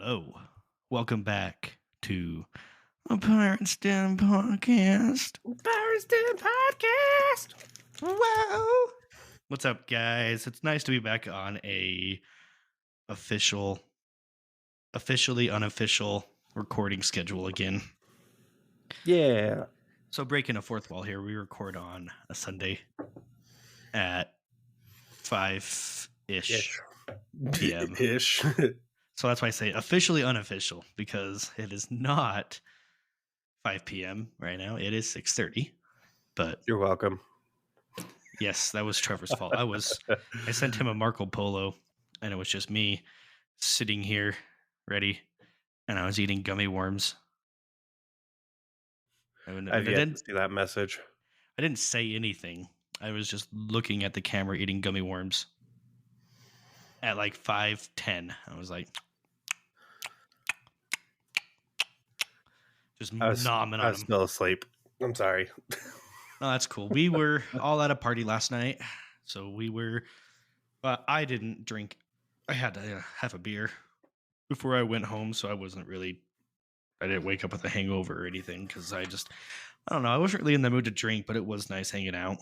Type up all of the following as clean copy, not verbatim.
Hello. Welcome back to a Pirates Den podcast. Pirates Den podcast. Whoa. What's up, guys? It's nice to be back on a officially unofficial recording schedule again. Yeah. So breaking a fourth wall here, we record on a Sunday at 5-ish p.m. Ish. So that's why I say officially unofficial, because it is not 5 p.m. right now. It is 6:30. But You're welcome. yes, that was Trevor's fault. I sent him a Marco Polo, and it was just me sitting here ready, and I was eating gummy worms. I've yet to see that message. I didn't say anything. I was just looking at the camera eating gummy worms at like 5:10. I was like, just nomming I on was them. still asleep. I'm sorry. No, that's cool. We were all at a party last night, so but I didn't drink. I had to have a beer before I went home, so I didn't wake up with a hangover or anything, because I don't know, I wasn't really in the mood to drink, but it was nice hanging out.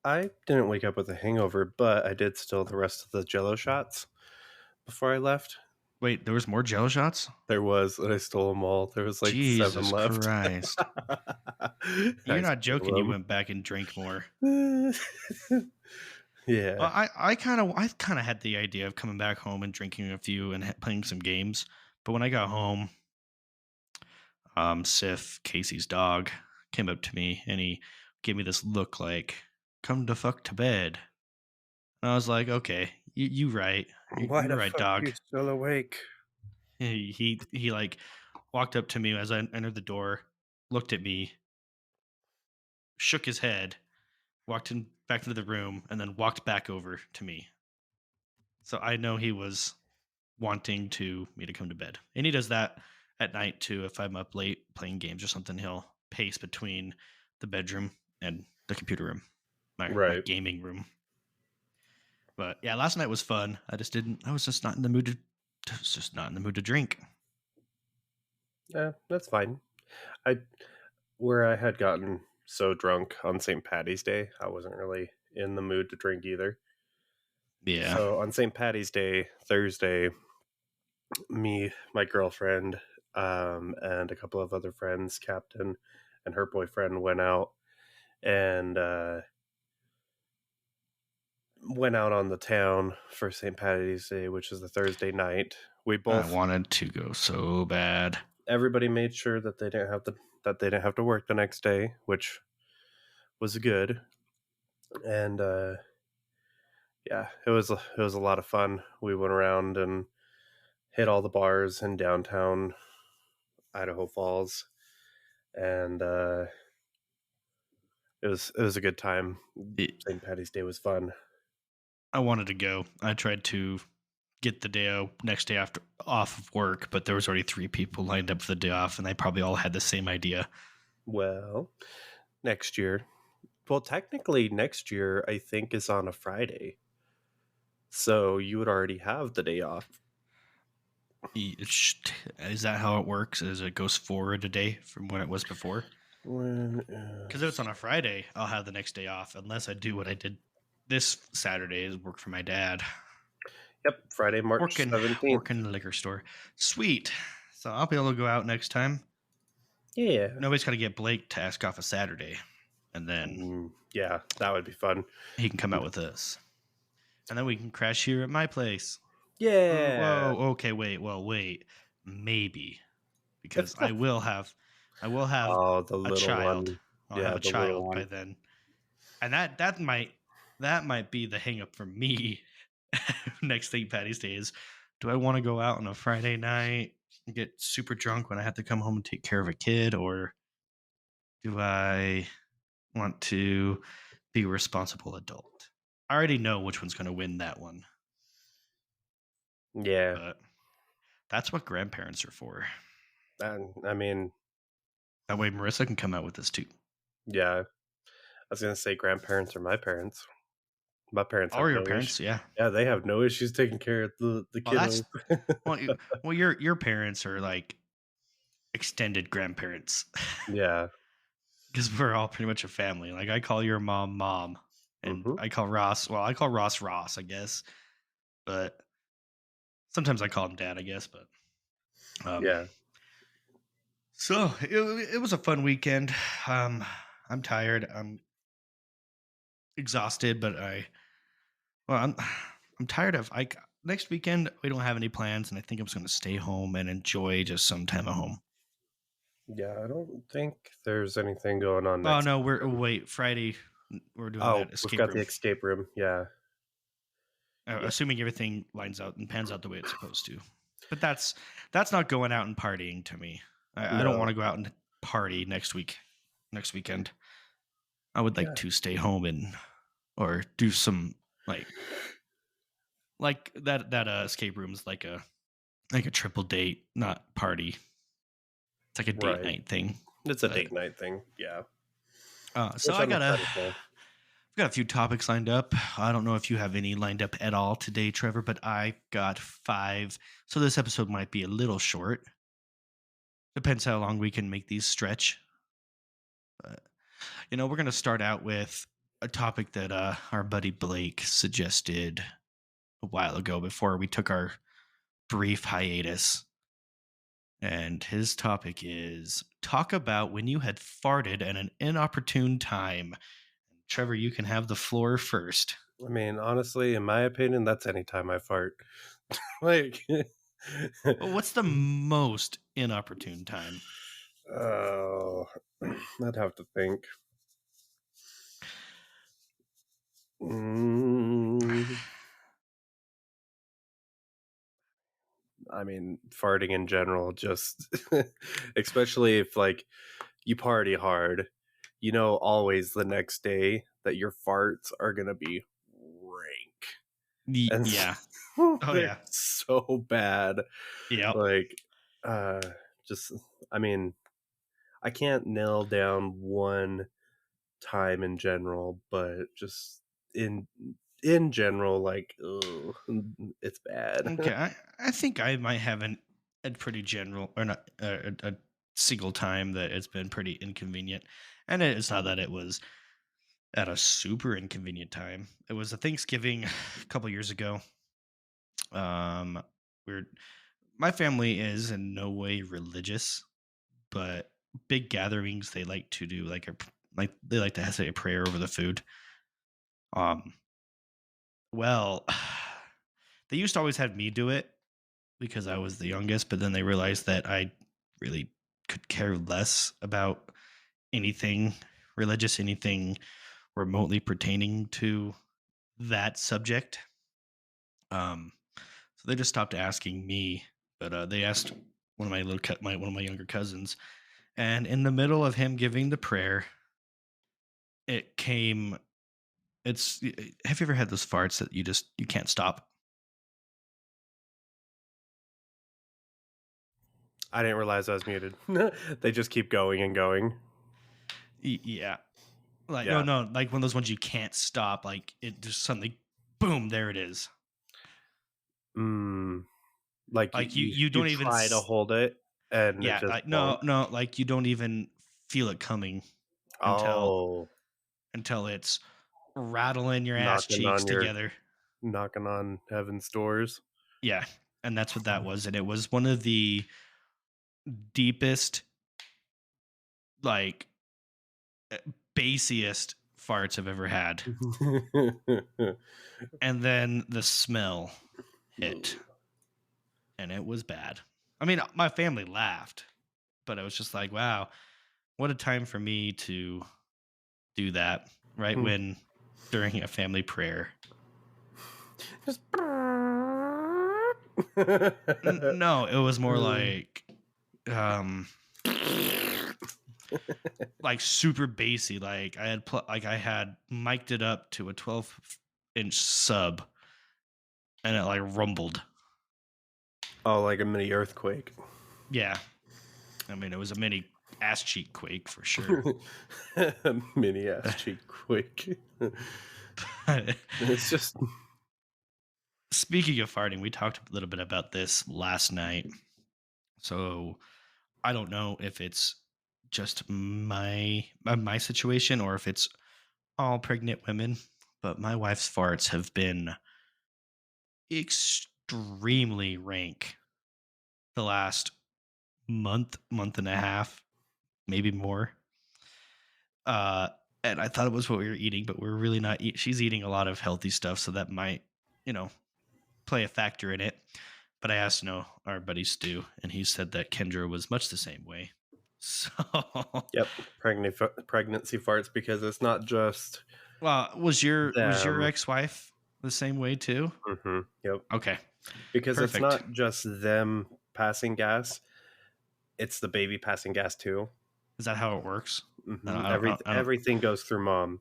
I didn't wake up with a hangover, but I did steal the rest of the Jello shots before I left. Wait, there was more Jello shots? There was, and I stole them all. There was like Jesus 7 left. Christ. You're not joking. You went back and drank more. Yeah. Well, I kind of had the idea of coming back home and drinking a few and playing some games, but when I got home, Sif, Casey's dog, came up to me and he gave me this look like, "Come the fuck to bed." And I was like, "Okay, you right. Why You're the right, fuck dog." are you still awake? He like walked up to me as I entered the door, looked at me, shook his head, walked back into the room, and then walked back over to me. So I know he was wanting me to come to bed. And he does that at night too. If I'm up late playing games or something, he'll pace between the bedroom and the computer room, my gaming room. But yeah, last night was fun. I was just not in the mood to drink. Yeah, that's fine. Where I had gotten so drunk on St. Paddy's Day, I wasn't really in the mood to drink either. Yeah. So on St. Paddy's Day, Thursday, me, my girlfriend, and a couple of other friends, Captain and her boyfriend, went out on the town for St. Paddy's Day, which is the Thursday night. I wanted to go so bad. Everybody made sure that they didn't have to work the next day, which was good. And yeah, it was a lot of fun. We went around and hit all the bars in downtown Idaho Falls, and it was a good time. St. Paddy's Day was fun. I wanted to go. I tried to get the next day off of work, but there was already 3 people lined up for the day off, and they probably all had the same idea. Well, next year. Well, technically, next year I think is on a Friday, so you would already have the day off. Is that how it works? Is it goes forward a day from when it was before? Because if it's on a Friday, I'll have the next day off, unless I do what I did this Saturday, is work for my dad. Yep, Friday, March 17th. Working in the liquor store. Sweet. So I'll be able to go out next time. Yeah. Nobody's got to get Blake to ask off a Saturday. And then... yeah, that would be fun. He can come out with us. And then we can crash here at my place. Yeah. Whoa, okay, wait. Maybe. Because I will have a child. One. I'll have a child by then. And that might be the hang up for me next St. Paddy's Day is, do I want to go out on a Friday night and get super drunk when I have to come home and take care of a kid, or do I want to be a responsible adult? I already know which one's going to win that one. Yeah. But that's what grandparents are for. I mean, that way Marissa can come out with this too. Yeah. I was going to say grandparents are my parents. My parents have Or your no issue. parents, yeah. Yeah, they have no issues taking care of the Well, kiddos. that's well, your parents are like extended grandparents Yeah. because we're all pretty much a family. Like I call your mom mom, and Mhm. I call Ross Ross, I guess, but sometimes I call him dad, I guess. But um, Yeah. so it was a fun weekend. Um, I'm tired. I'm exhausted, but I'm I'm tired of next weekend we don't have any plans, and I think I'm just going to stay home and enjoy just some time at home. Yeah, I don't think there's anything going on Oh next no, weekend. wait, Friday we're doing Oh, that we've escape got the room. escape room. Yeah. Yeah. Assuming everything lines out and pans out the way it's supposed to. But that's not going out and partying to me. I don't want No. to go out and party next weekend. I would like Yeah. to stay home and or do some like that escape room is like a triple date, not party. It's like a date Right. night thing. It's a But date night thing. Yeah. so Which I'm excited for. I've got a few topics lined up. I don't know if you have any lined up at all today, Trevor, but I got 5. So this episode might be a little short. Depends how long we can make these stretch. But we're going to start out with a topic that our buddy Blake suggested a while ago before we took our brief hiatus. And his topic is talk about when you had farted at an inopportune time. Trevor, you can have the floor first. I mean, honestly, in my opinion, that's anytime I fart. Like, Well, what's the most inopportune time? oh, I'd have to think. Mm, I mean, farting in general, just especially if like you party hard, always the next day that your farts are gonna be rank, and Yeah. Oh they're yeah. so bad. Yep. Like, uh, just I mean, I can't nail down one time in general, but just in in general, like, ugh, it's bad. Okay. I think I might have a pretty general or not a single time that it's been pretty inconvenient, and it's not that it was at a super inconvenient time. It was a Thanksgiving a couple years ago. Um, we're my family is in no way religious, but big gatherings they like to do like they like to say a prayer over the food. Um, well, they used to always have me do it because I was the youngest, but then they realized that I really could care less about anything religious, anything remotely pertaining to that subject. So they just stopped asking me, but they asked one of my younger cousins, and in the middle of him giving the prayer, it came. Have you ever had those farts that you can't stop? I didn't realize I was muted. They just keep going and going. Yeah, like Yeah. no, like one of those ones you can't stop. Like it just suddenly, boom, there it is. Mm, like Like you you don't even try to hold it and it yeah, just like won't. no, like you don't even feel it coming until Oh, it's rattling your ass knocking cheeks on your together. knocking on heaven's doors. Yeah, and that's what that was, and it was one of the deepest, like bassiest farts I've ever had. And then the smell hit, and it was bad. I mean, my family laughed, but it was just like, wow, what a time for me to do that right when during a family prayer. Just No, it was more um like super bassy. Like I had mic'd it up to a 12-inch sub, and it like rumbled. Oh, like a mini earthquake. Yeah, I mean it was a mini ass cheek quake for sure. Mini ass cheek quake. It's just Speaking of farting, we talked a little bit about this last night. So I don't know if it's just my situation or if it's all pregnant women, but my wife's farts have been extremely rank the last month and a half, maybe more. Uh, and I thought it was what we were eating, but we're really not. She's eating a lot of healthy stuff, so that might, you know, play a factor in it. But I asked, our buddy Stu, and he said that Kendra was much the same way. So, yep, pregnancy farts because it's not just well, was your them. ex wife the same way too? Yep, Okay, because it's perfect. not just them passing gas; it's the baby passing gas too. Is that how it works? I don't. Everything goes through mom,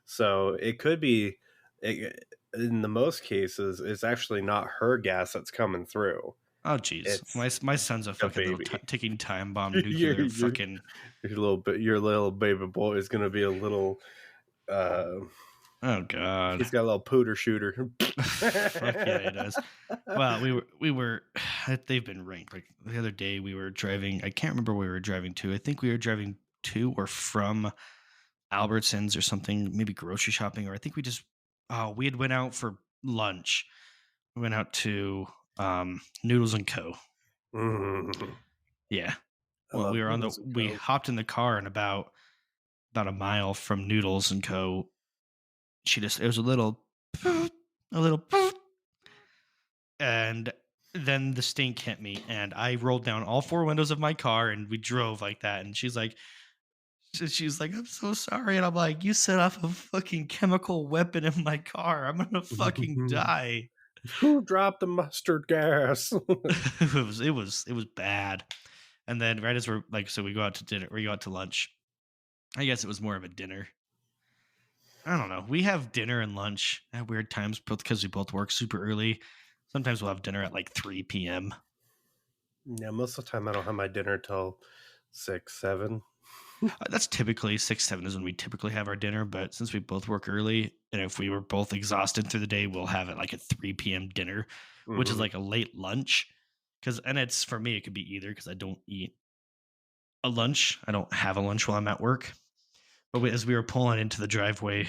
so it could be. In the most cases, it's actually not her gas that's coming through. Oh, geez, It's my son's a the fucking little baby. ticking time bomb, your, nuclear your fucking. your little baby boy is gonna be a little. Uh, Oh God. he's got a little pooter shooter. Fuck yeah, he does. Well, we were they've been ranked. Like the other day we were driving, I can't remember where we were driving to. I think we were driving to or from Albertsons or something, maybe grocery shopping, or I think we had went out for lunch. We went out to Noodles and Co. Mm, Yeah. I Well, love noodles and we coke. hopped in the car and about a mile from Noodles and Co. It was a little a little and then the stink hit me and I rolled down all four windows of my car and we drove like that and she's like, I'm so sorry. And I'm like, you set off a fucking chemical weapon in my car. I'm gonna fucking die. Who dropped the mustard gas? it was bad. And then right as we're like, so we go out to lunch. I guess it was more of a dinner. I don't know. We have dinner and lunch at weird times, both because we both work super early. Sometimes we'll have dinner at like 3 p.m. Yeah, most of the time I don't have my dinner till 6, 7. That's typically 6, 7 is when we typically have our dinner. But since we both work early, and if we were both exhausted through the day, we'll have it like a 3 p.m. dinner, which is Mhm. like a late lunch. And it's for me, it could be either because I don't eat a lunch. I don't have a lunch while I'm at work. But as we were pulling into the driveway,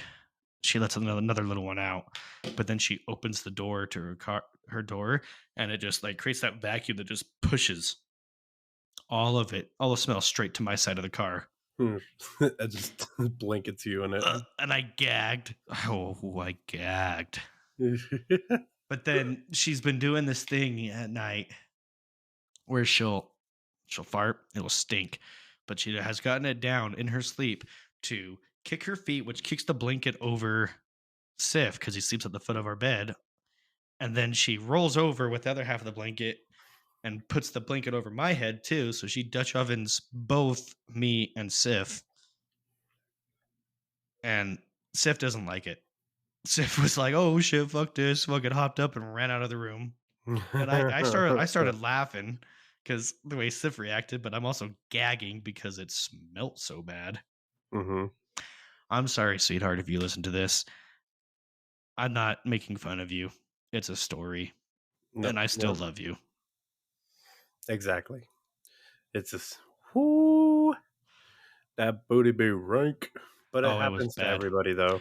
she lets another little one out, but then she opens the door to her door, and it just like creates that vacuum that just pushes all the smell straight to my side of the car. Hmm. I just blankets you in And I gagged. Oh, I gagged. it. But then she's been doing this thing at night where she'll fart, it'll stink, but she has gotten it down in her sleep to kick her feet, which kicks the blanket over Sif because he sleeps at the foot of our bed. And then she rolls over with the other half of the blanket and puts the blanket over my head too. So she Dutch ovens both me and Sif. And Sif doesn't like it. Sif was like, "Oh shit, fuck this!" Fucking hopped up and ran out of the room. And I started laughing because the way Sif reacted, but I'm also gagging because it smelt so bad. Mhm. I'm sorry, sweetheart, if you listen to this. I'm not making fun of you. It's a story, No, and I still no, love you. exactly. It's just, whoo, that booty be rank. But it Oh, it was happens to bad. everybody, though.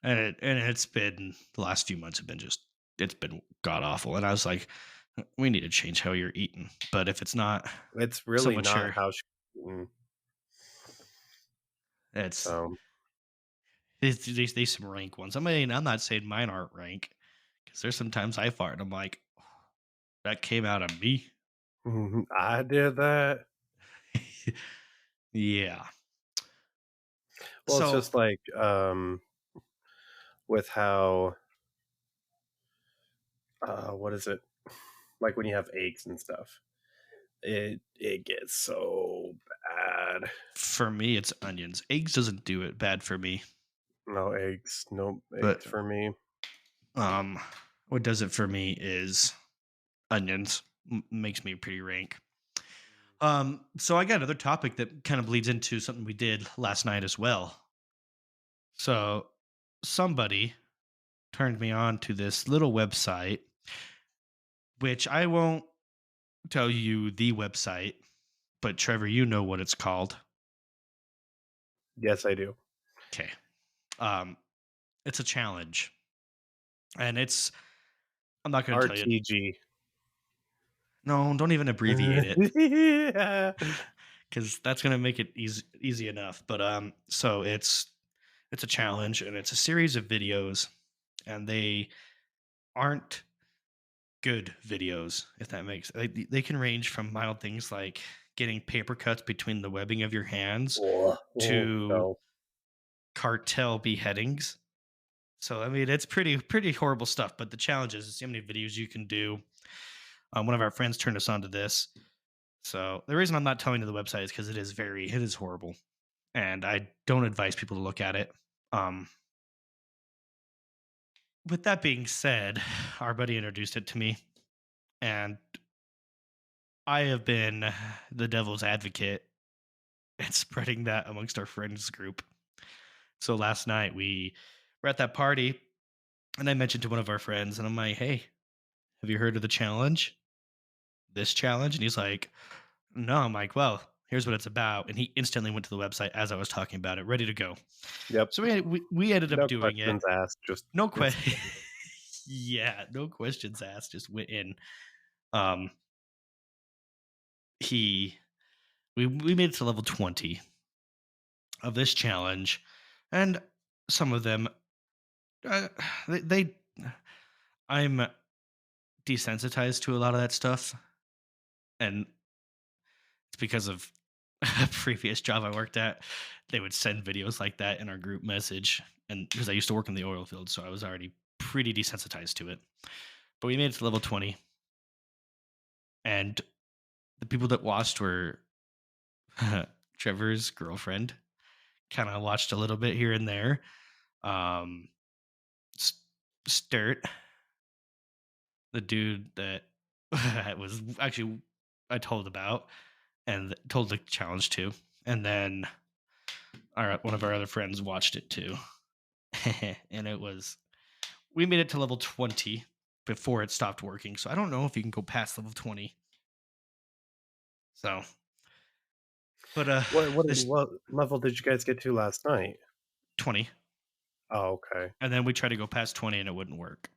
And it's been the last few months have been it's been god awful. And I was like, we need to change how you're eating. But if it's not It's so really much not her, how she. Mm, it's so, these some rank ones. I mean, I'm not saying mine aren't rank because there's sometimes I fart and I'm like, that came out of me. mhm, I did that. Yeah. Well, it's So just like with how what is it? Like when you have eggs and stuff. It gets so bad. for me, it's onions. Eggs doesn't do it bad for me, No eggs, no eggs but for me. um, what does it for me is onions. Makes me pretty rank. So I got another topic that kind of bleeds into something we did last night as well. So somebody turned me on to this little website, which I won't tell you the website, but Trevor, you know what it's called. Yes, I do. Okay. Um, it's a challenge. And I'm not going to tell you. RTG. No, don't even abbreviate it Yeah. because that's going to make it easy enough. But so it's a challenge and it's a series of videos, and they aren't good videos, if that makes they can range from mild things like getting paper cuts between the webbing of your hands Oh, oh, to no. cartel beheadings. So I mean, it's pretty horrible stuff. But the challenge is see how many videos you can do. One of our friends turned us on to this. So the reason I'm not telling you the website is because it is horrible, and I don't advise people to look at it. Um, with that being said, our buddy introduced it to me, and I have been the devil's advocate and spreading that amongst our friends group. So last night we were at that party, and I mentioned to one of our friends, and I'm like, "Hey, have you heard of the challenge? This challenge?" And he's like, "No." I'm like, "Well, here's what it's about." And he instantly went to the website as I was talking about it, ready to go. Yep. So we ended up No doing it. questions asked. Just No instantly. question. Yeah, no questions asked. Just went in. Um, he we made it to level 20 of this challenge, and some of them uh, they I'm desensitized to a lot of that stuff, and it's because of a previous job I worked at. They would send videos like that in our group message, and because I used to work in the oil field, so I was already pretty desensitized to it. But we made it to level 20, and the people that watched were Trevor's girlfriend. Kind of watched a little bit here and there. Um, Sturt, the dude that was actually I told about and told the challenge to, and then our one of our other friends watched it too, and it was we made it to level 20 before it stopped working. So I don't know if you can go past level 20. So, but this What level did you guys get to last night? 20, Oh, okay. and then we tried to go past 20 and it wouldn't work.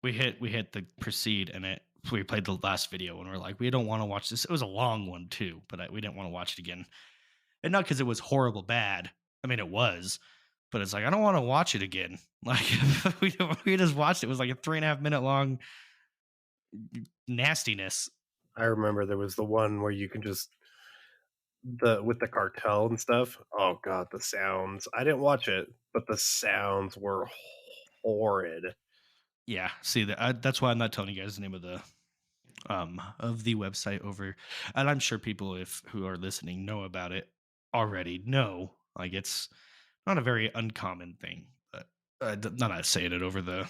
We hit the proceed and it we played the last video and we're like we don't want to watch this. It was a long one too, but we didn't want to watch it again. And not because it was horrible bad. I mean, it was, but it's like I don't want to watch it again. Like we just watched it. It was like a 3.5 minute long nastiness. I remember there was the one where you can just the with the cartel and stuff. Oh god, the sounds. I didn't watch it, but the sounds were horrid. Yeah, see that's why I'm not telling you guys the name of the website over, and I'm sure people if who are listening know about it already know. Like it's not a very uncommon thing, but not saying it over the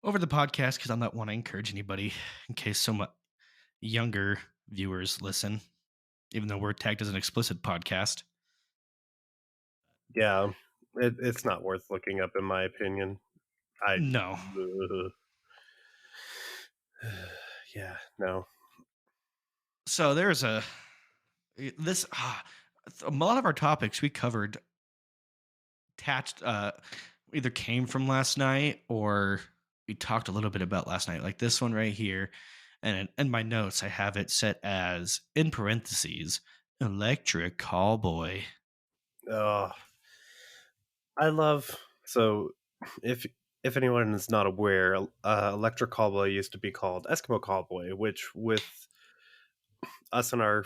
podcast because I'm not want to encourage anybody in case some younger viewers listen, even though we're tagged as an explicit podcast. Yeah, it's not worth looking up in my opinion. I No. ugh. Yeah, no. So there's a lot of our topics we covered attached either came from last night or we talked a little bit about last night. Like this one right here, and in my notes I have it set as in parentheses electric callboy. Oh, I love so if if anyone is not aware, Electric Callboy used to be called Eskimo Callboy, which with us and our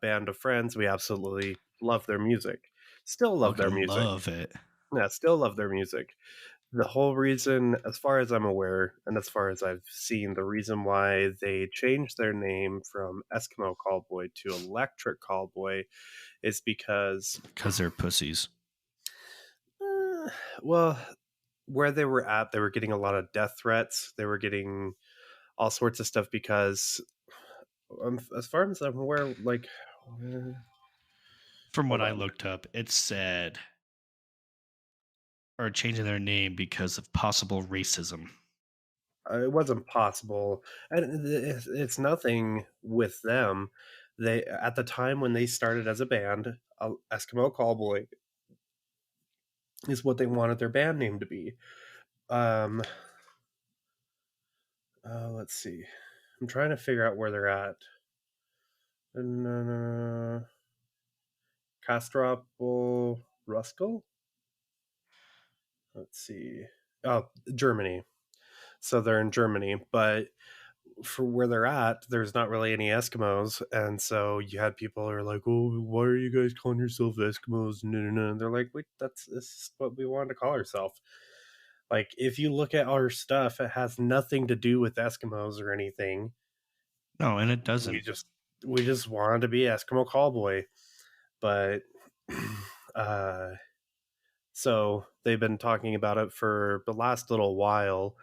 band of friends, we absolutely love their music. Still love their Fucking music. love it. Yeah, still love their music. The whole reason, as far as I'm aware, and as far as I've seen, the reason why they changed their name from Eskimo Callboy to Electric Callboy is because, Because they're pussies. uh, well, where they were at, they were getting a lot of death threats. They were getting all sorts of stuff because, as far as I'm aware, like, uh, From what hold I on. looked up, it said are changing their name because of possible racism. It wasn't possible, and it's nothing with them. They at the time when they started as a band, Eskimo Callboy is what they wanted their band name to be. Um, let's see. I'm trying to figure out where they're at. Castrop Ruskell? Let's see. Oh, Germany. So they're in Germany, but for where they're at, there's not really any Eskimos, and so you had people who are like, "Oh, why are you guys calling yourself Eskimos?" No, no, no. And they're like, "Wait, this is what we wanted to call ourselves." Like, if you look at our stuff, it has nothing to do with Eskimos or anything. No, and it We doesn't. just we just wanted to be Eskimo Callboy, but uh, so they've been talking about it for the last little while,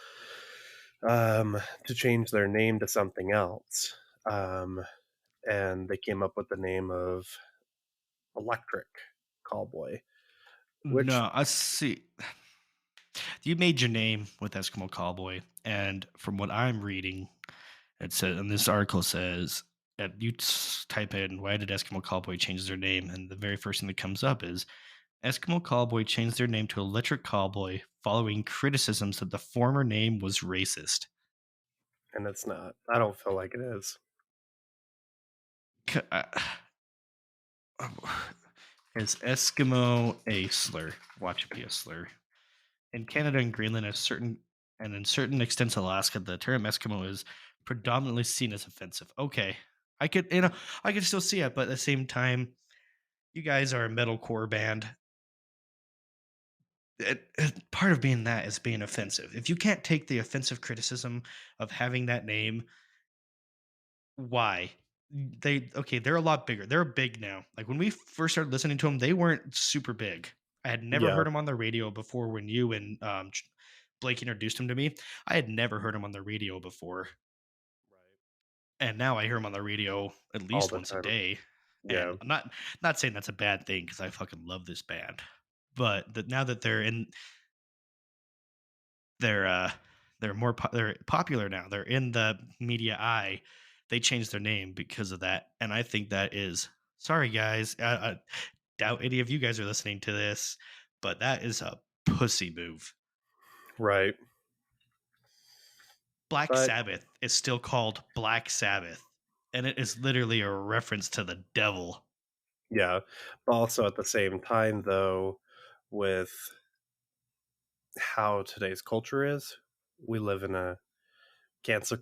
to change their name to something else. And they came up with the name of Electric Callboy, which, No, I see. You made your name with Eskimo Callboy, and from what I'm reading, it said, and this article says that type in why did Eskimo Callboy change their name, and the very first thing that comes up is Eskimo Callboy changed their name to Electric Callboy following criticisms that the former name was racist. and it's not. I don't feel like it is. C- uh, Is Eskimo a slur? Watch it be a slur. In Canada and Greenland, and in certain extents Alaska, the term Eskimo is predominantly seen as offensive. Okay, I could I could still see it, but at the same time, you guys are a metalcore band. Part of being that is being offensive. If you can't take the offensive criticism of having that name, why? They're a lot bigger. They're big now. Like when we first started listening to them, they weren't super big. I had never Yeah, heard them on the radio before when you and Blake introduced him to me. I had never heard him on the radio before, right. and now I hear him on the radio at All least the once a time. day. And Yeah, I'm not saying that's a bad thing because I fucking love this band, but now that they're they're popular now. They're in the media eye. They changed their name because of that, and I think that is sorry, guys. I doubt any of you guys are listening to this, but that is a pussy move. right. Black But Sabbath is still called Black Sabbath, and it is literally a reference to the devil. yeah, but also at the same time, though, with how today's culture is, we live in a cancel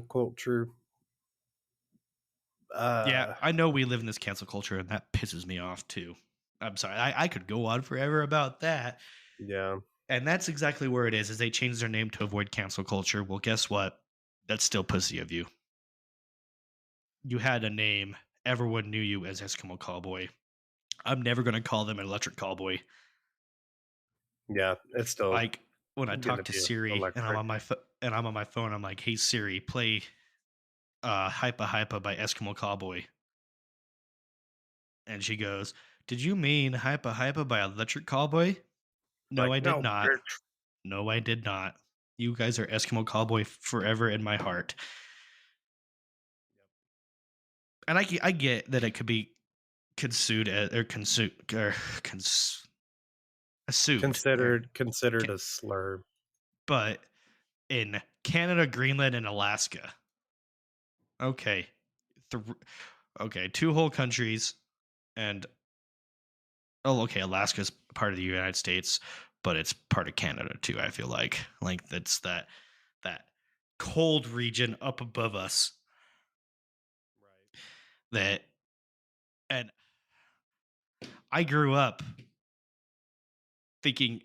culture. Yeah, Uh, I know we live in this cancel culture, and that pisses me off too. I'm sorry. I could go on forever about that. yeah, And that's exactly where it is they changed their name to avoid cancel culture. Well, guess what? That's still pussy of you. You had a name. Everyone knew you as Eskimo Cowboy. I'm never going to call them an Electric Cowboy. yeah. It's still Like when I gonna talk to be Siri and electric. I'm on my phone, I'm like, "Hey Siri, play Hypa Hypa by Eskimo Cowboy." And she goes, "Did you mean Hypa Hypa by Electric Cowboy?" No, Like, I did no, not. bitch. No, I did not. You guys are Eskimo Cowboy forever in my heart. And I get that it could be consued or consumed or cons- assumed, Considered ca- a slur. but in Canada, Greenland, and Alaska, okay, th- okay, two whole countries, and oh, okay, Alaska's part of the United States, but it's part of Canada too. I feel like that's that cold region up above us Right. that, and I grew up thinking,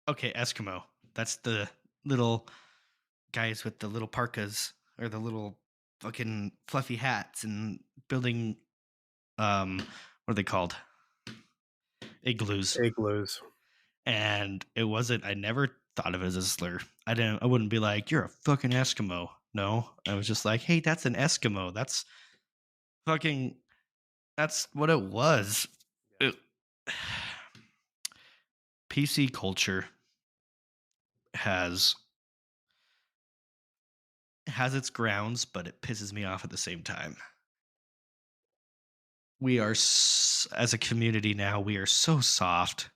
okay, Eskimo, that's the little guys with the little parkas or the little fucking fluffy hats and building what are they called, igloos. Igloos. And it wasn't, I never thought of it as a slur. I wouldn't be like, you're a fucking Eskimo. No, I was just like, hey, that's an Eskimo. Fucking that's what it was. Yeah. It- PC culture has has its grounds, but it pisses me off at the same time. As a community now, we are so soft.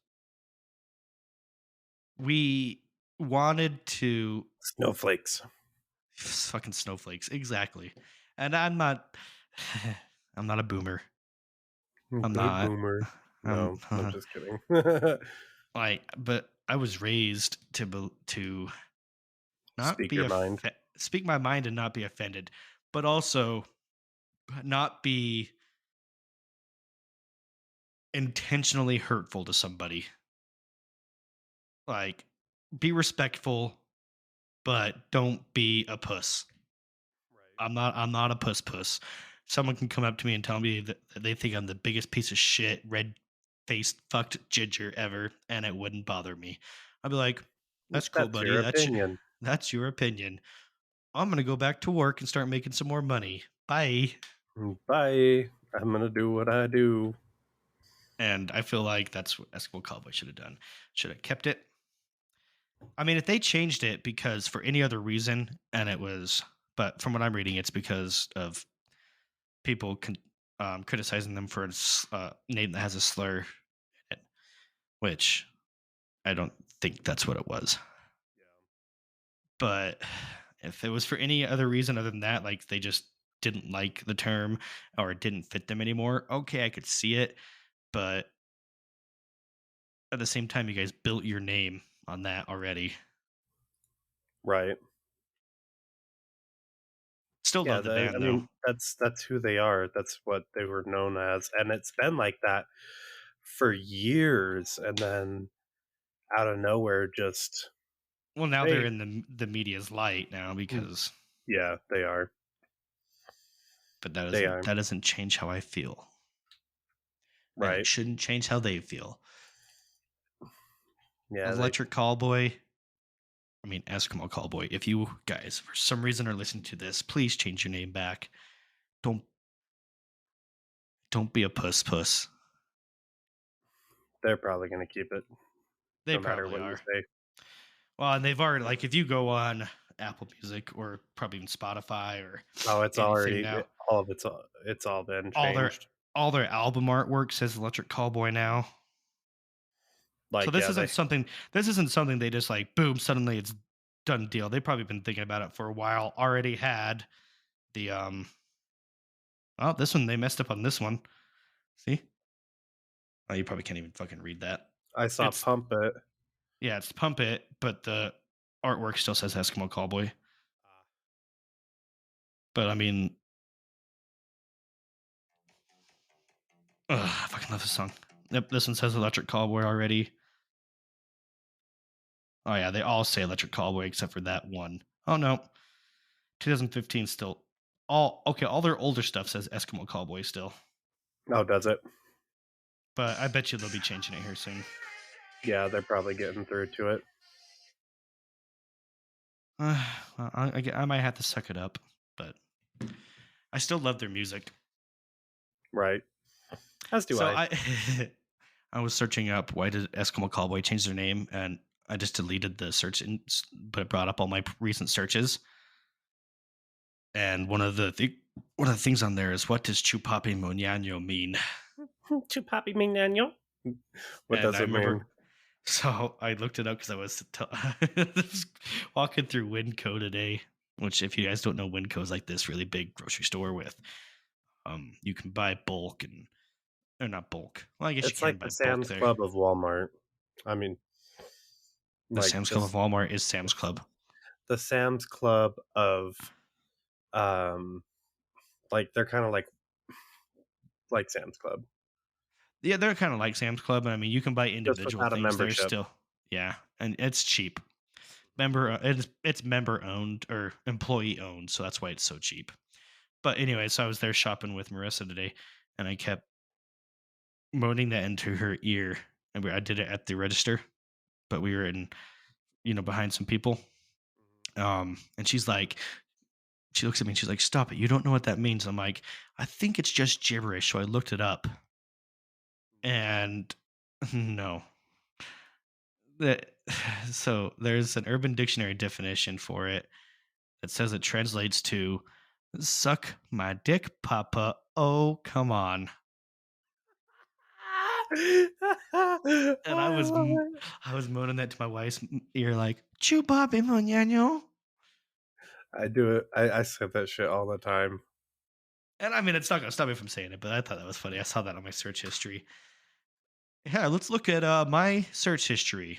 We wanted to Snowflakes. fucking snowflakes, exactly. And I'm not I'm not a boomer. I'm Hey, not. boomer. I'm No, I'm just kidding. but I was raised to not Speak be your mind. speak my mind and not be offended, but also not be intentionally hurtful to somebody. Like, be respectful, but don't be a puss. Right. I'm not a puss. Someone can come up to me and tell me that they think I'm the biggest piece of shit, red faced fucked ginger ever, and it wouldn't bother me. I'd be like, that's cool, That's buddy. your opinion. That's your opinion. I'm gonna go back to work and start making some more money. Bye. Bye. I'm gonna do what I do. And I feel like that's what Eskimo Cowboy should have done. Should have kept it. I mean, if they changed it because for any other reason, and it was, but from what I'm reading, it's because of people criticizing them for a name that has a slur in it, which I don't think that's what it was. But if it was for any other reason other than that, like they just didn't like the term or it didn't fit them anymore, okay, I could see it. But at the same time, you guys built your name on that already. Right. Still Yeah, love the I band though. mean, that's who they are. That's what they were known as, and it's been like that for years. And then out of nowhere, just Well, now they're hey, in the media's light now because, yeah, they are. but They are that doesn't change how I feel, and it right. shouldn't change how they feel. Yeah, they Electric Callboy, I mean Eskimo Callboy. If you guys for some reason are listening to this, please change your name back. Don't don't be a puss. they're probably gonna keep it They no matter probably what you are. say. Well, and they've already like if you go on Apple Music or probably even Spotify or Oh, it's anything already now, all of it's all been all their changed. all their album artwork says Electric Callboy now. So Like, yeah, they this isn't something they just like boom suddenly it's done deal. They've probably been thinking about it for a while. Already had the oh, this one they messed up on this one. See? Oh, you probably can't even fucking read that. I saw It's Pump It. yeah, it's Pump It, but the artwork still says Eskimo Callboy. But I mean, I fucking love this song. Yep, this one says Electric Callboy already. Oh yeah, they all say Electric Callboy except for that one. Oh no, 2015 still. All okay. All their older stuff says Eskimo Callboy still, Oh, does it? but I bet you they'll be changing it here soon. Yeah, they're probably getting through to it. I might have to suck it up, but I still love their music. Right. As do So I. I I was searching up why did Eskimo Callboy change their name, and I just deleted the search, but it brought up all my recent searches. And one of the things on there is what does Chupapi Moñano mean? Chupapi Minano. What And does I it mean? remember, so I looked it up because I was walking through Winco today. Which, if you guys don't know, Winco is like this really big grocery store with you can buy bulk and or not bulk. Well, I guess you It's can like the buy bulk Sam's there. Club of Walmart. I mean, The like Sam's Club of just Walmart is Sam's Club. the Sam's Club of um like they're kind of like Sam's Club, Yeah, they're kind of like Sam's Club, and I mean, you can buy just individual without a things there membership. still. Yeah, and it's cheap. It's member owned or employee owned, so that's why it's so cheap. But anyway, so I was there shopping with Marissa today, and I kept moaning that into her ear, and I did it at the register, but we were in behind some people. And she looks at me and she's like, "Stop it! You don't know what that means." I'm like, "I think it's just gibberish." So I looked it up, and no, The- so there's an Urban Dictionary definition for it that says it translates to "suck my dick, Papa." Oh, come on! And I love it. I was moaning that to my wife's ear, like "chupapi moñano." I do it. I say that shit all the time. And I mean, it's not gonna stop me from saying it, but I thought that was funny. I saw that on my search history. Yeah, let's look at my search history.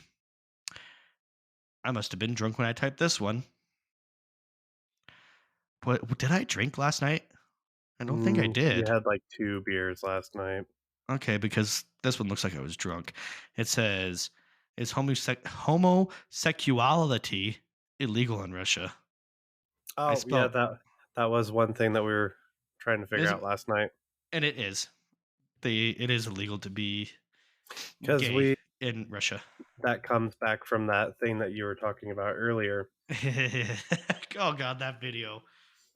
I must have been drunk when I typed this one. What did I drink last night? I don't think I You did. had, like, 2 beers last night. Okay, because this one looks like I was drunk. It says, "Is homosexuality illegal in Russia?" I Oh, yeah, spelled that was one thing that we were trying to figure is, out last night and it is. It is illegal to be because gay we in Russia. that comes back from that thing that you were talking about earlier. Oh god, that video.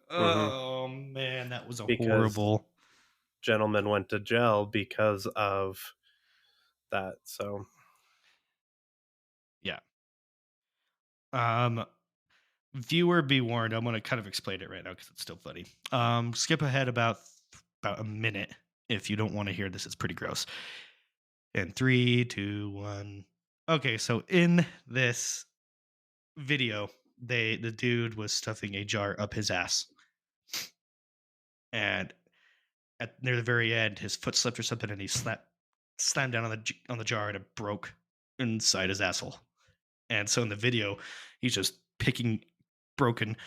Mhm, Oh man, that was a because horrible. gentlemen went to jail because of that, so Yeah. Um Viewer be warned, I'm going to kind of explain it right now cuz it's still funny. Skip ahead about a minute if you don't want to hear this. It's pretty gross. In three, two, one. Okay, so in this video, the dude was stuffing a jar up his ass, and near the very end, his foot slipped or something, and he slammed down on on the jar, and it broke inside his asshole. And so in the video, he's just picking broken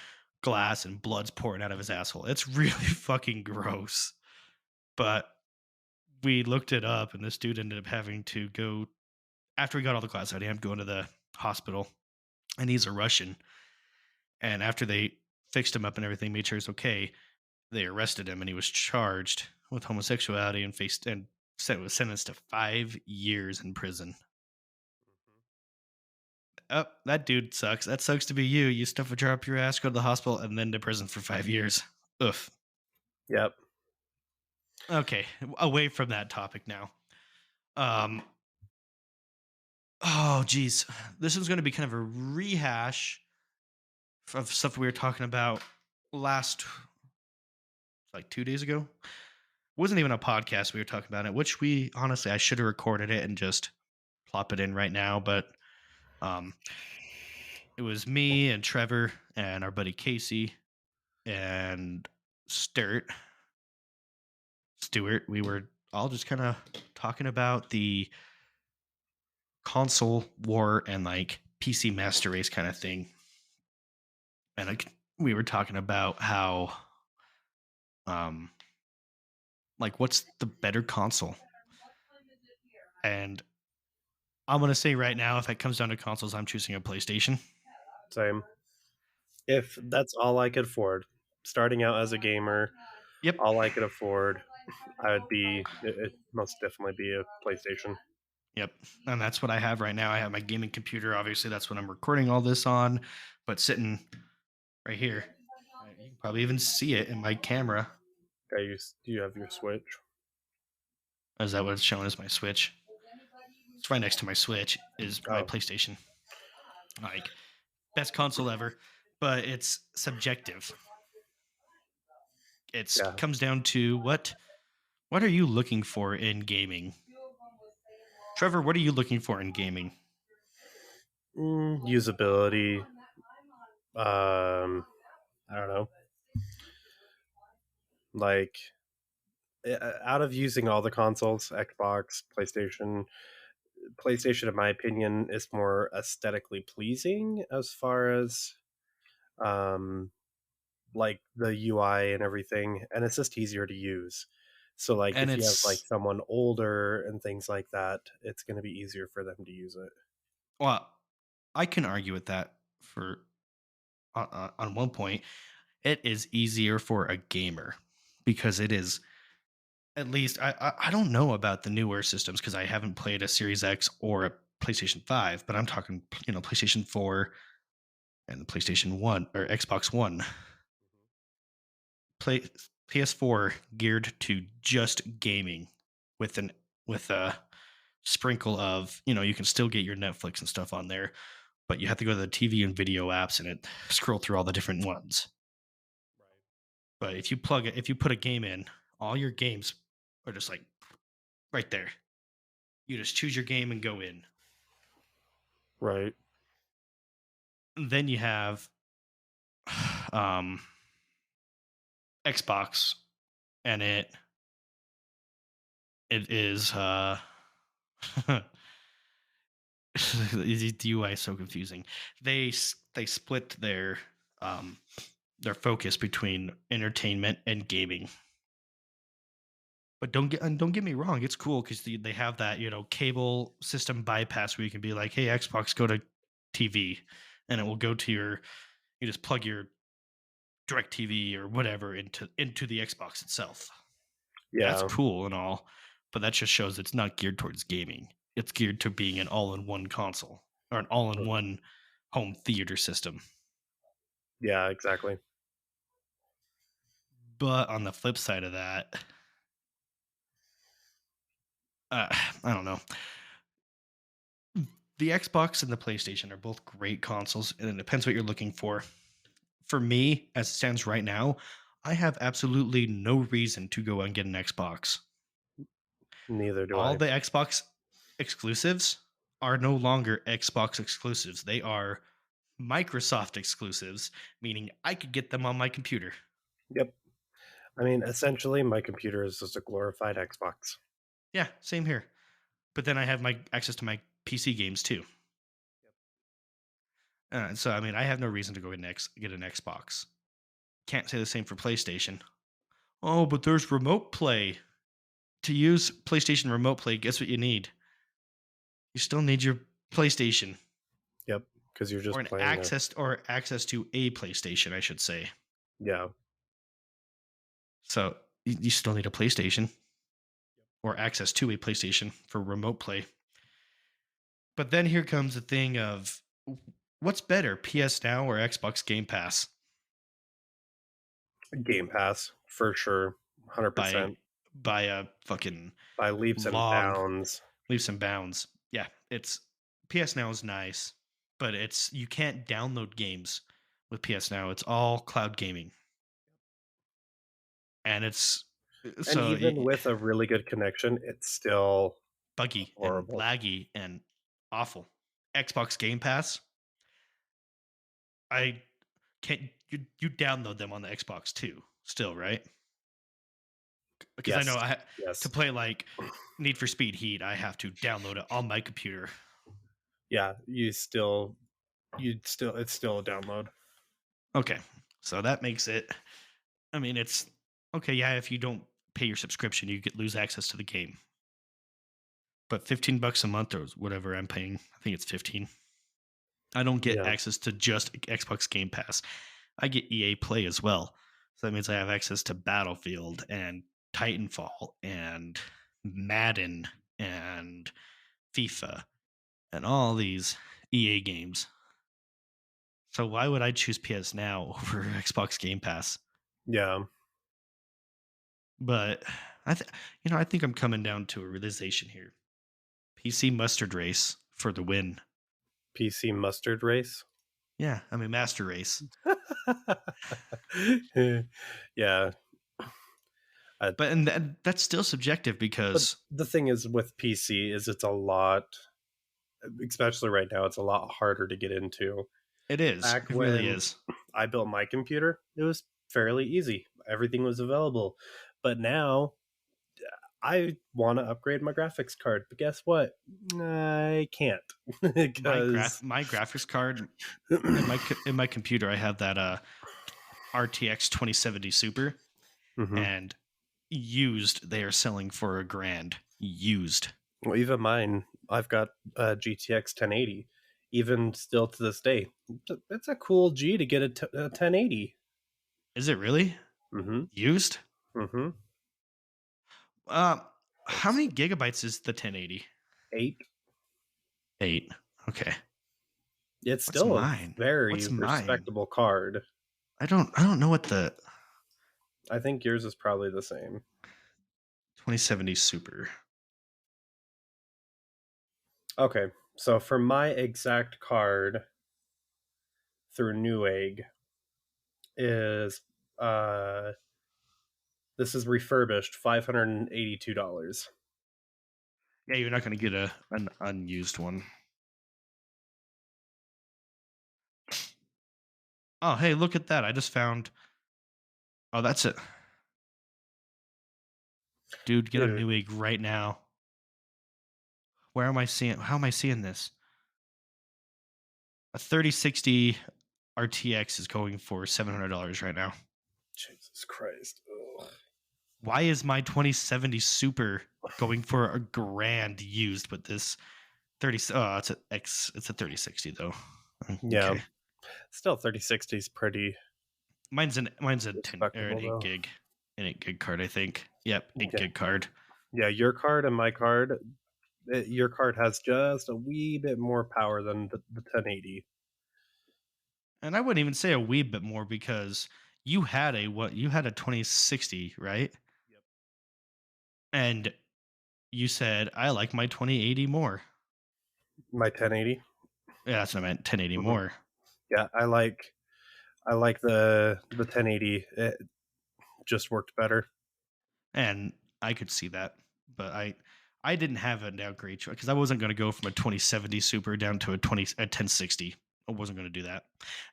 glass and blood's pouring out of his asshole. It's really fucking gross. But we looked it up, and this dude ended up having to go after we got all the glass out. He had to go into the hospital, and he's a Russian. And after they fixed him up and everything, made sure he's okay, they arrested him, and he was charged with homosexuality and was sentenced to 5 years in prison. Oh, that dude sucks. That sucks to be you. You stuff a jar up your ass, go to the hospital, and then to prison for 5 years. Ugh. yep. Okay, away from that topic now. Um. Oh, geez, this is going to be kind of a rehash of stuff we were talking about last, like 2 days ago. Wasn't even a podcast we were talking about it, which we honestly I should have recorded it and just plop it in right now, but um, it was me and Trevor and our buddy Casey and Sturt Stewart. We were all just kind of talking about the console war and like PC master race kind of thing. And we were talking about how, um, like, what's the better console? And I'm going to say right now, if it comes down to consoles, I'm choosing a PlayStation. Same. If that's all I could afford, starting out as a gamer, Yep. all I could afford, it must definitely be a PlayStation. Yep. And that's what I have right now. I have my gaming computer. Obviously, that's what I'm recording all this on, but sitting right here. You can probably even see it in my camera. Do you have your Switch? Is that what it's showing as my Switch? It's right next to my Switch is my Oh, PlayStation. Like best console ever, but it's subjective. It yeah. comes down to what are you looking for in gaming? Trevor, what are you looking for in gaming? Usability. I don't know. Like, out of using all the consoles, Xbox, PlayStation, in my opinion, is more aesthetically pleasing as far as um, like the UI and everything, and it's just easier to use. So, like, And if you have like it's someone older and things like that, it's going to be easier for them to use it. well, I can argue with that for on one point. It is easier for a gamer because it is at least I don't know about the newer systems because I haven't played a Series X or a PlayStation 5, but I'm talking PlayStation 4 and the PlayStation 1 or Xbox One. Play PS4 geared to just gaming with an with sprinkle of, you can still get your Netflix and stuff on there, but you have to go to the TV and video apps and it scroll through all the different ones. But if you put a game in, all your games are just like right there. You just choose your game and go in. Right. And then you have um Xbox, and it is the UI is so confusing. They split um their focus between entertainment and gaming. But don't get me wrong, it's cool because they have that cable system bypass where you can be like, hey Xbox, go to TV, and it will go to you just plug your direct TV or whatever into the Xbox itself. That's Yeah. cool and all, but that just shows it's not geared towards gaming. It's geared to being an all-in-one console or an all-in-one home theater system. Yeah, exactly. But on the flip side of that, I don't know. The Xbox and the PlayStation are both great consoles, and it depends what you're looking for. For me, as it stands right now, I have absolutely no reason to go and get an Xbox. Neither do All I. the Xbox exclusives are no longer Xbox exclusives. They are Microsoft exclusives, meaning I could get them on my computer. Yep. I mean, essentially, my computer is just a glorified Xbox. Yeah, same here. But then I have my access to my PC games too. So I mean, I have no reason to go get an Xbox. Can't say the same for PlayStation. Oh, but there's remote play. To use PlayStation Remote Play, guess what you need? You still need your PlayStation Yep. Because you're or just an playing a. access or access to a PlayStation, I should say. Yeah. So you still need a PlayStation or access to a PlayStation for remote play. But then here comes the thing of what's better, PS Now or Xbox Game Pass Game Pass, for sure. by 100%. by a fucking By leaps and long bounds. leaps and bounds. Yeah, it's PS Now is nice, but it's you can't download games with PS Now. It's all cloud gaming, and it's And so even with a really good connection, it's still buggy and horrible. laggy and awful. Xbox Game Pass, I can't you download them on the Xbox too, still, right? Because I know Yes. to Yes. play like Need for Speed Heat, I have to download it on my computer. Yeah. It's still a download. Okay, so that makes it. I mean, it's okay. Yeah, if you don't pay your subscription, you get lose access to the game. But $15 a month or whatever I'm paying, I think it's 15. I don't get Yeah. access to just Xbox Game Pass. I get EA Play as well. So that means I have access to Battlefield and Titanfall and Madden and FIFA and all these EA games. So why would I choose PS Now over Xbox Game Pass? Yeah. But I, th- I think I'm coming down to a realization here. PC mustard race for the win. PC mustard race. Yeah, I mean master race. Yeah. But that's still subjective But because the thing is with PC is it's a lot, especially right now, it's a lot harder to get into. it is. Back It really when is. I built my computer, it was fairly easy. Everything was available. But now I want to upgrade my graphics card, but guess what? I can't because My graphics card in my computer I have that RTX 2070 Super, Mhm. and used they are selling for a grand used. Well, even mine, I've got a GTX 1080. Even still to this day, it's a cool G to get a 1080. Is it really Mm-hmm. used? Mm-hmm. Uh, how It's many gigabytes is the 1080? 8. 8. Okay. It's What's still a mine? very What's mine? respectable card. I don't know what the I think yours is probably the same. 2070 Super. Okay, so for my exact card through Newegg is uh this is refurbished $582. Yeah, you're not going to get an unused one. Oh, hey, look at that! I just found. Oh, that's it, dude. Get a Dude, Newegg right now. Where am I seeing? How am I seeing this? A 3060 RTX is going for $700 right now. Jesus Christ. Ugh. Why is my 2070 Super going for a grand used, but this 30? Oh, it's a X. It's a 3060 though. Yeah, Okay, still 3060 is pretty mine's a 10 or an respectable 8 though. gig, an 8 gig card. I think. Yep, 8 Yeah. gig card. Yeah, your card and my card, your card has just a wee bit more power than the 1080. And I wouldn't even say a wee bit more because you had a what? You had a 2060, right? Yep. And you said I like my 2080 more. My 1080. Yeah, that's what I meant. 1080 Hmm. more. Yeah, I like the 1080. It just worked better. And I could see that, but I didn't have an downgrade choice because I wasn't going to go from a 2070 Super down to a 1060. I wasn't going to do that.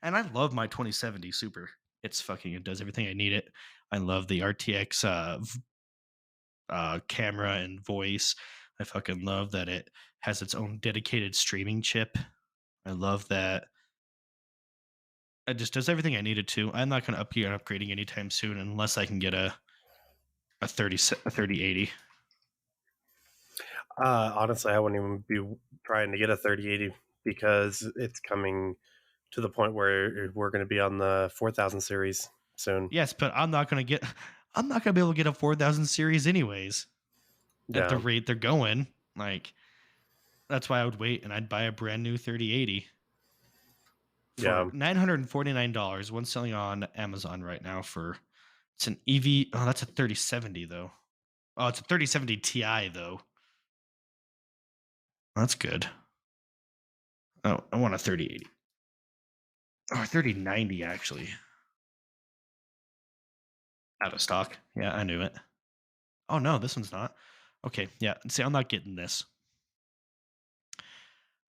And I love my 2070 Super. It does everything I need it. I love the RTX camera and voice. I fucking love that it has its own dedicated streaming chip. I love that it just does everything I needed to. I'm not going to be upgrading anytime soon unless I can get a 3080. Honestly, I wouldn't even be trying to get a 3080 because it's coming to the point where we're going to be on the 4000 series soon. Yes, but I'm not gonna be able to get a 4000 series anyways at the Yeah, rate they're going. Like that's why I would wait and I'd buy a brand new 3080 for yeah. $949. One selling on Amazon right now for it's an EV. Oh, that's a 3070 though. Oh, it's a 3070 Ti though. That's good. Oh, I want a 3080 or 3090 actually. Out of stock. Yeah, I knew it. Oh no, this one's not. Okay, yeah. See, I'm not getting this.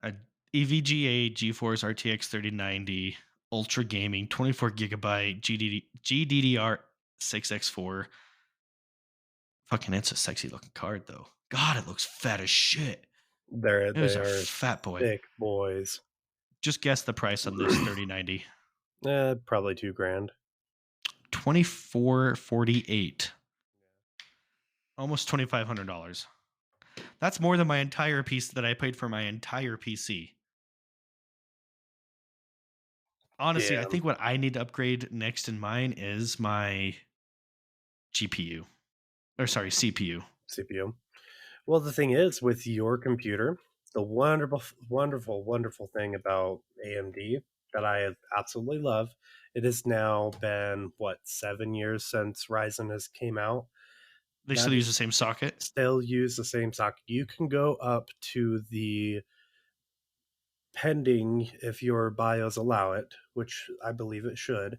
A EVGA GeForce RTX 3090 Ultra Gaming 24 gigabyte GDDR 6X4. Fucking, it's a sexy looking card though. God, it looks fat as shit. It They was a are fat boy. thick boys. Just guess the price on this 3090. Probably 2 grand. 2448. Almost $2,500. That's more than my entire piece that I paid for my entire PC. Honestly, I Damn. think what I need to upgrade next in mine is my GPU. Or sorry, CPU. CPU. Well, the thing is, with your computer, the wonderful thing about AMD that I absolutely love, it has now been what 7 years since Ryzen has came out. They That still use the same socket. still use the same socket. You can go up to the pending if your BIOS allow it, which I believe it should.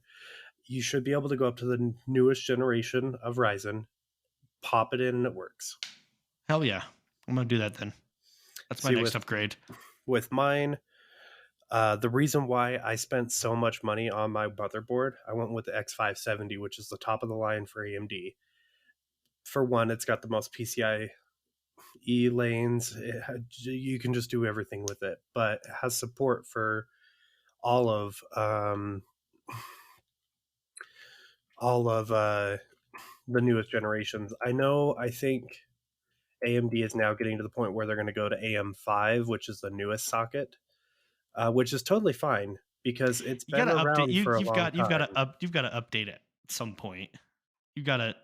You should be able to go up to the newest generation of Ryzen, pop it in, and it works. Hell yeah. I'm gonna do that then. That's my See, next upgrade. with mine, the reason why I spent so much money on my motherboard, I went with the X570, which is the top of the line for AMD. For one, it's got the most PCIe lanes. You can just do everything with it, but it has support for all of um, all of the newest generations. I know. I think AMD is now getting to the point where they're going to go to AM5, which is the newest socket, which is totally fine because it's You been gotta update around you for a long time. you've gotta update it at some point. You gotta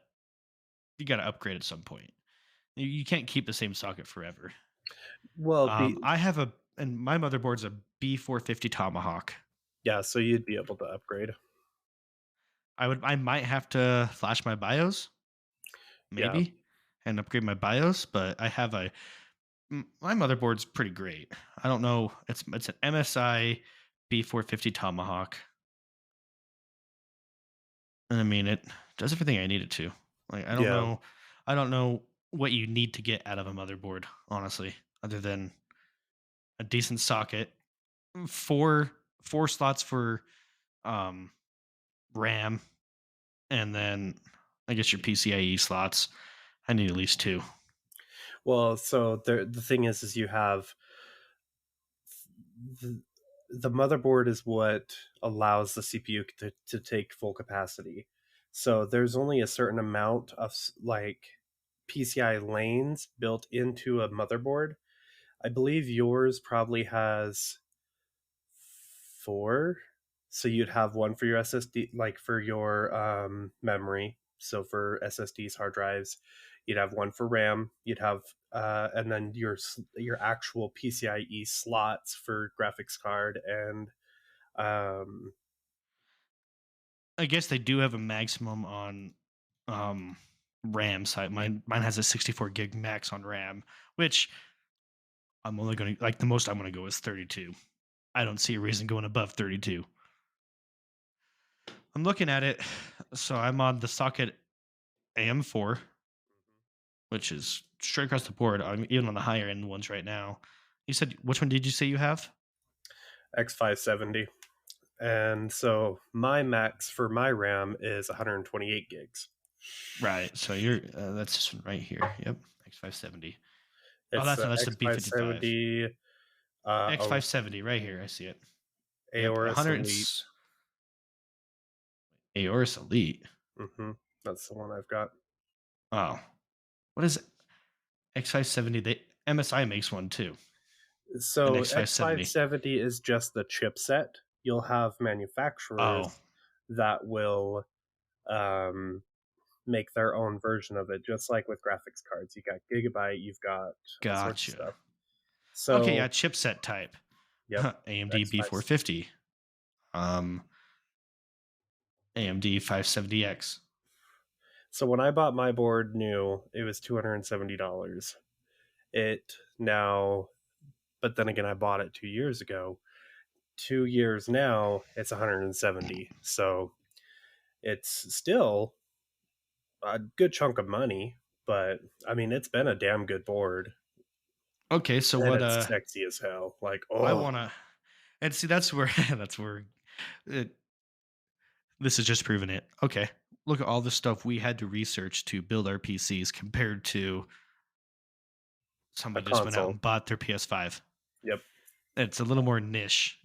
you gotta upgrade at some point. You can't keep the same socket forever. Well, be I have a and my motherboard's a B450 Tomahawk. yeah, so you'd be able to upgrade. I might have to flash my BIOS, Yeah, maybe, and upgrade my BIOS, but I have a My motherboard's pretty great. I don't know. It's an MSI B450 Tomahawk, and I mean it does everything I need it to. Like Yeah. I don't know what you need to get out of a motherboard, honestly, other than a decent socket, four four slots for um RAM, and then I guess your PCIe slots. I need at least two. Well, so the thing is you have the, the motherboard is what allows the CPU to take full capacity. So there's only a certain amount of like PCI lanes built into a motherboard. I believe yours probably has four. So you'd have one for your SSD, like for your memory. So for SSDs, hard drives, you'd have one for RAM. You'd have, and then your actual PCIe slots for graphics card and um, I guess they do have a maximum on um RAM side. Mine has a 64 gig max on RAM, which I'm only going to like the most I'm going to go is 32. I don't see a reason going above 32. I'm looking at it. So I'm on the socket AM4, which is straight across the board. I'm even on the higher end ones right now. You said which one did you say you have? X570. And so my max for my RAM is 128 gigs. Right. So you're that's this one right here. Yep. X570. Oh, It's the that's the B55. X570 X570 right here. I see it. Yep. Aorus 100 Elite. Aorus Elite. That's the one I've got. Oh, what is it? X570? The MSI makes one too. An So X570. X570 is just the chipset. You'll have Oh, manufacturers that will um, make their own version of it, just like with graphics cards. You got Gigabyte, you've got all sorts of gotcha. stuff. Okay, yeah, So, chipset type. yep, AMD X5. B450. Um, AMD 570X. So when I bought my board new, it was $270. It now, but then again, I bought it 2 years ago. 2 years now, it's 170. So it's still a good chunk of money, but I mean, it's been a damn good board, Okay, so and what? it's sexy as hell. Like, I oh, wanna, and see that's where that's where it, this has just proven it. Okay, look at all the stuff we had to research to build our PCs compared to a somebody just went out console. and bought their PS5. Yep. It's a little more niche.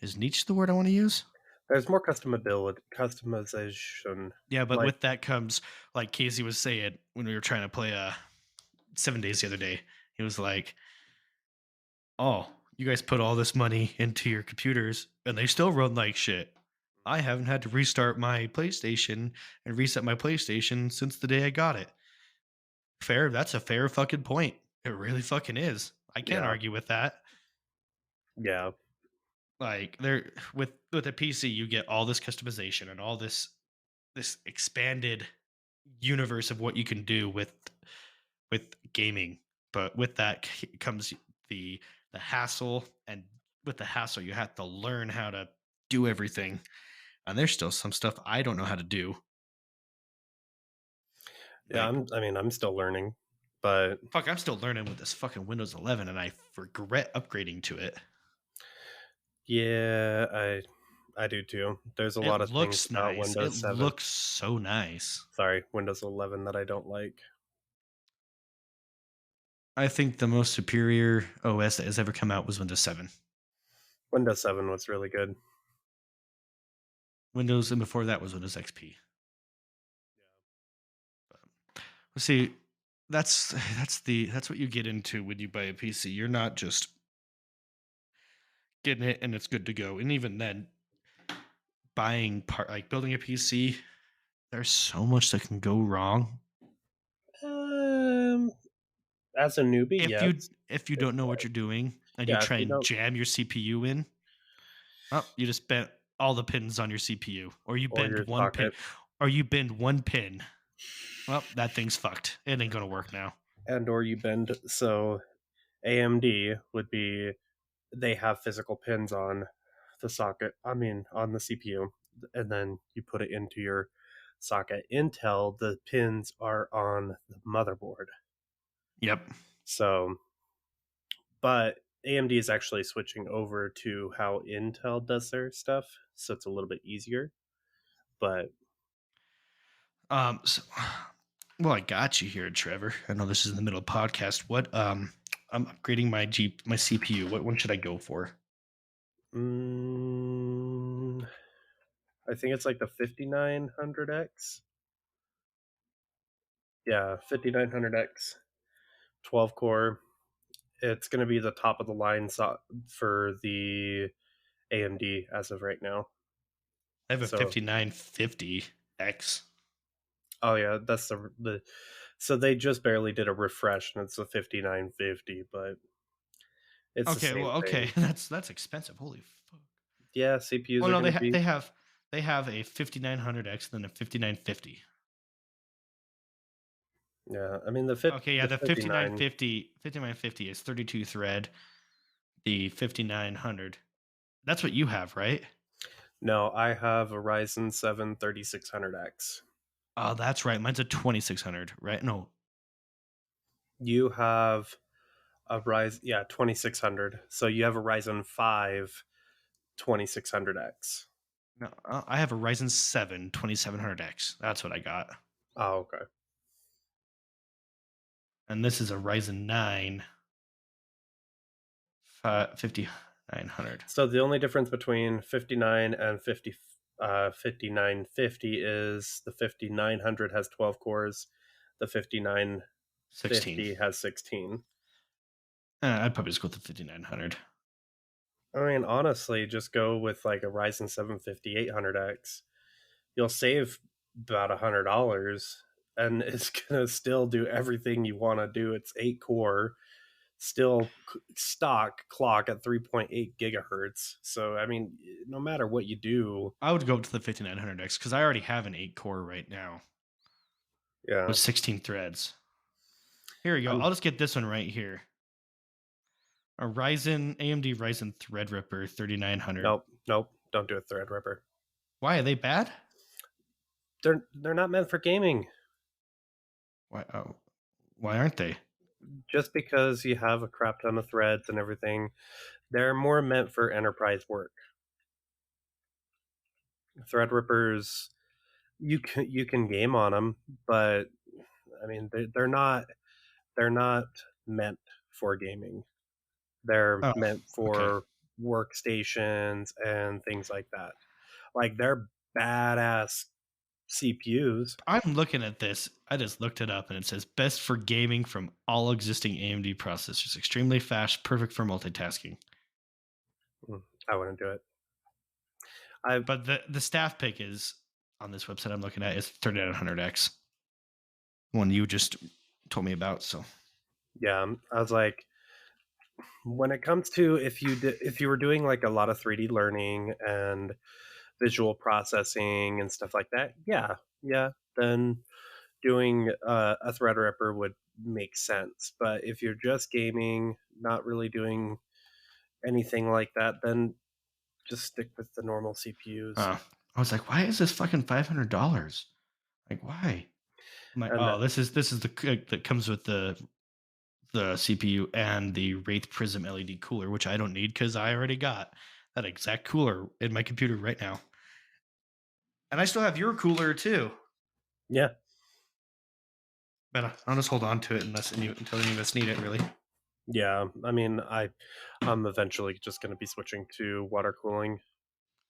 Is niche the word I want to use? There's more customization. Yeah, but Like, with that comes like Casey was saying when we were trying to play 7 days the other day. He was like, "Oh, you guys put all this money into your computers and they still run like shit. I haven't had to restart my PlayStation and reset my PlayStation since the day I got it." Fair. That's a fair fucking point. It really fucking is. I can't yeah, argue with that. yeah, Like there with a PC, you get all this customization and all this expanded universe of what you can do with gaming. But with that comes the hassle, and with the hassle, you have to learn how to do everything. And there's still some stuff I don't know how to do. yeah. Like I'm still learning, but fuck, I'm still learning with this fucking Windows 11, and I regret upgrading to it. yeah, I do too. There's a It lot of things looks about nice. It Windows 7. looks so nice. Sorry, Windows 11 that I don't like. I think the most superior OS that has ever come out was Windows 7. Windows 7 was really good. Windows, and before that was Windows XP. See, that's what you get into when you buy a PC. You're not just getting it and it's good to go. And even then, buying part like building a PC, there's so much that can go wrong. Um, as a newbie, If you yes. if you If, don't know what you're doing and you yeah, if try you and don't, jam your CPU in, oh, you just bent all the pins on your CPU, or you or bend your one pin, socket. or you bend one pin. Well, that thing's fucked. It ain't gonna work now. and or you bend. So AMD would be, they have physical pins on the socket, I mean on the CPU, and then you put it into your socket. Intel, the pins are on the motherboard. Yep. So, but AMD is actually switching over to how Intel does their stuff, so it's a little bit easier. But So, well, I got you here, Trevor. I know this is in the middle of podcast. What I'm upgrading my CPU. What one should I go for? mm, I think it's like the 5900X. Yeah, 5900X, 12 core. It's going to be the top of the line for the AMD as of right now. I have a So, 5950X. oh yeah, that's the so they just barely did a refresh and it's a 5950, but it's the Okay, same well, okay, thing. that's expensive. Holy fuck. Yeah, CPUs Well, are no, going to be, they have a 5900X and then a 5950. yeah, I mean Okay, yeah, the the 59. 5950 is 32 thread. The 5900. That's what you have, right? No, I have a Ryzen 7 3600X. Oh, that's right. Mine's a 2600, right? No, You have a Ryzen, yeah, 2600. So you have a Ryzen 5 2600X. no, I have a Ryzen 7 2700X. That's what I got. Oh, okay. And this is a Ryzen 9 5900. So the only difference between 59 and 5950 is the 5900 has 12 cores, the 16. 5950 has 16. I'd probably just go with the 5900. I mean, honestly, just go with like a Ryzen 7 5800X. You'll save about $100, and it's gonna still do everything you want to do. It's 8 core, still stock clock at 3.8 gigahertz. So I mean, no matter what you do, I would go to the 5900X because I already have an 8 core right now yeah. with 16 threads. Here we go. I'm I'll just get this one right here. A Ryzen AMD Ryzen Threadripper 3900. Nope, nope, don't do a Threadripper. Why are they bad? They're not meant for gaming. Why? Oh, why aren't they? Just because you have a crap ton of threads and everything, they're more meant for enterprise work. Threadrippers, you can game on them, but I mean they're not meant for gaming. They're Oh, meant okay. for workstations and things like that. Like they're badass CPUs. I'm looking at this. I just looked it up and it says best for gaming from all existing AMD processors. Extremely fast, perfect for multitasking. I wouldn't do it. I But the staff pick is on this website I'm looking at is 3900X. One you just told me about. So Yeah, I was like, when it comes to, if you were doing like a lot of 3D learning and visual processing and stuff like that, yeah, then doing a Threadripper would make sense. But if you're just gaming, not really doing anything like that, then just stick with the normal CPUs. I was like, why is this fucking $500? Like, why? I'm like, And oh, this is the that comes with the CPU and the Wraith Prism LED cooler, which I don't need because I already got that exact cooler in my computer right now. And I still have your cooler too. yeah, But I'll just hold on to it until any of us need it, really. yeah. I mean, I'm eventually just going to be switching to water cooling.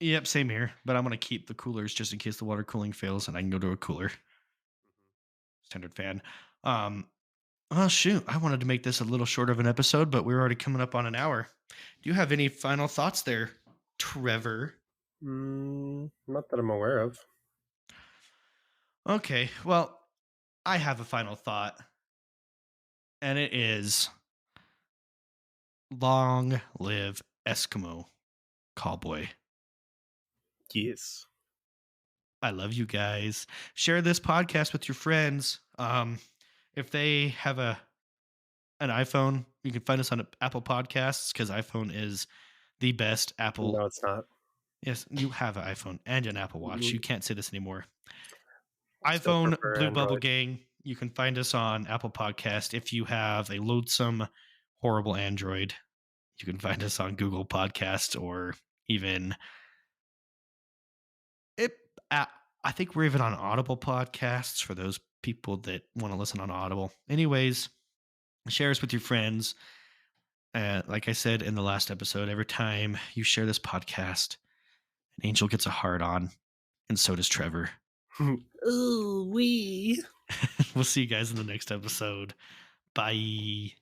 Yep, same here. But I'm going to keep the coolers just in case the water cooling fails and I can go to a cooler. Standard fan. Um, oh, shoot. I wanted to make this a little short of an episode, but we're already coming up on an hour. Do you have any final thoughts there, Trevor? Not that I'm aware of. Okay, well, I have a final thought, and it is long live Eskimo Cowboy. Yes. I love you guys. Share this podcast with your friends. If they have a an iPhone, you can find us on Apple Podcasts because iPhone is the best Apple. No, it's not. Yes, you have an iPhone and an Apple Watch. Mhm. You can't say this anymore. Still iPhone prefer Blue Bubble Android. Gang. You can find us on Apple Podcast. If you have a loathsome, horrible Android, you can find us on Google Podcast or even it. Uh, I think we're even on Audible podcasts for those people that want to listen on Audible. Anyways, share us with your friends. Like I said in the last episode, every time you share this podcast, an angel gets a heart on, and so does Trevor. Ooh wee. We'll see you guys in the next episode. Bye.